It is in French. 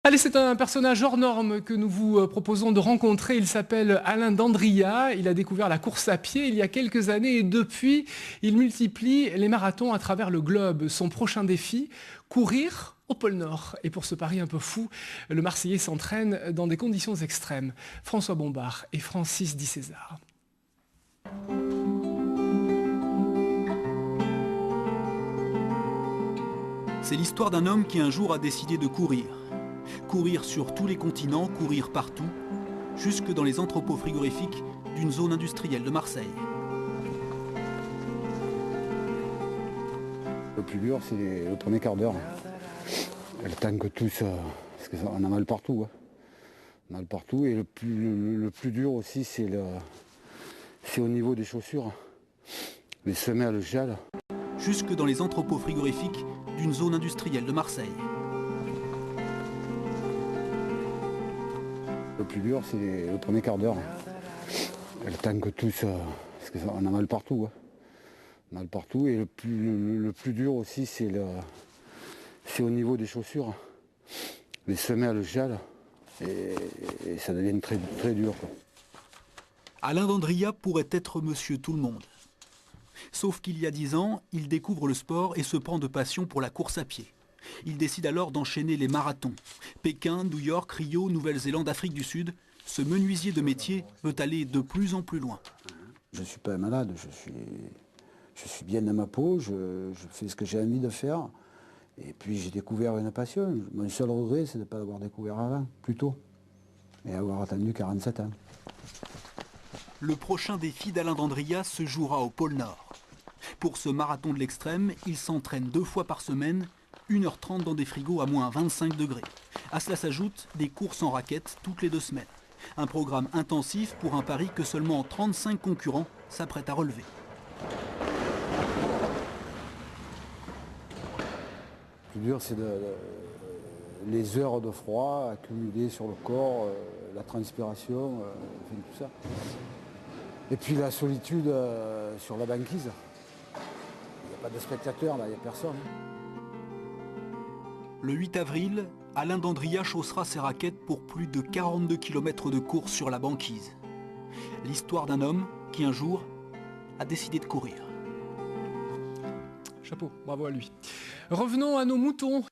Allez, c'est un personnage hors norme que nous vous proposons de rencontrer. Il s'appelle Alain Dandria. Il a découvert la course à pied il y a quelques années et depuis, il multiplie les marathons à travers le globe. Son prochain défi, courir au pôle Nord. Et pour ce pari un peu fou, le Marseillais s'entraîne dans des conditions extrêmes. François Bombard et Francis Di César. C'est l'histoire d'un homme qui un jour a décidé de courir. Courir sur tous les continents, courir partout, jusque dans les entrepôts frigorifiques d'une zone industrielle de Marseille. Le plus dur, c'est le premier quart d'heure. Le temps que tous, parce qu'on a mal partout. Mal partout. Et le plus dur aussi, c'est au niveau des chaussures. Les semelles gèlent. Jusque dans les entrepôts frigorifiques d'une zone industrielle de Marseille. Le plus dur, c'est le premier quart d'heure. Le temps que tous, parce qu'on a mal partout. Mal partout. Et le plus dur aussi, c'est au niveau des chaussures. Les semelles gèlent et ça devient très, très dur. Alain Dandria pourrait être monsieur tout le monde. Sauf qu'il y a 10 ans, il découvre le sport et se prend de passion pour la course à pied. Il décide alors d'enchaîner les marathons. Pékin, New York, Rio, Nouvelle-Zélande, Afrique du Sud. Ce menuisier de métier veut aller de plus en plus loin. Je ne suis pas un malade, je suis bien dans ma peau, je fais ce que j'ai envie de faire. Et puis j'ai découvert une passion. Mon seul regret, c'est de ne pas l'avoir découvert avant, plus tôt. Et avoir attendu 47 ans. Le prochain défi d'Alain Dandria se jouera au pôle Nord. Pour ce marathon de l'extrême, il s'entraîne 2 fois par semaine, 1h30 dans des frigos à moins 25 degrés. À cela s'ajoutent des courses en raquettes toutes les 2 semaines. Un programme intensif pour un pari que seulement 35 concurrents s'apprêtent à relever. Le plus dur, c'est les heures de froid accumulées sur le corps, la transpiration, tout ça. Et puis la solitude sur la banquise. Il n'y a pas de spectateurs, là, il n'y a personne. Le 8 avril, Alain Dandria chaussera ses raquettes pour plus de 42 km de course sur la banquise. L'histoire d'un homme qui un jour a décidé de courir. Chapeau, bravo à lui. Revenons à nos moutons.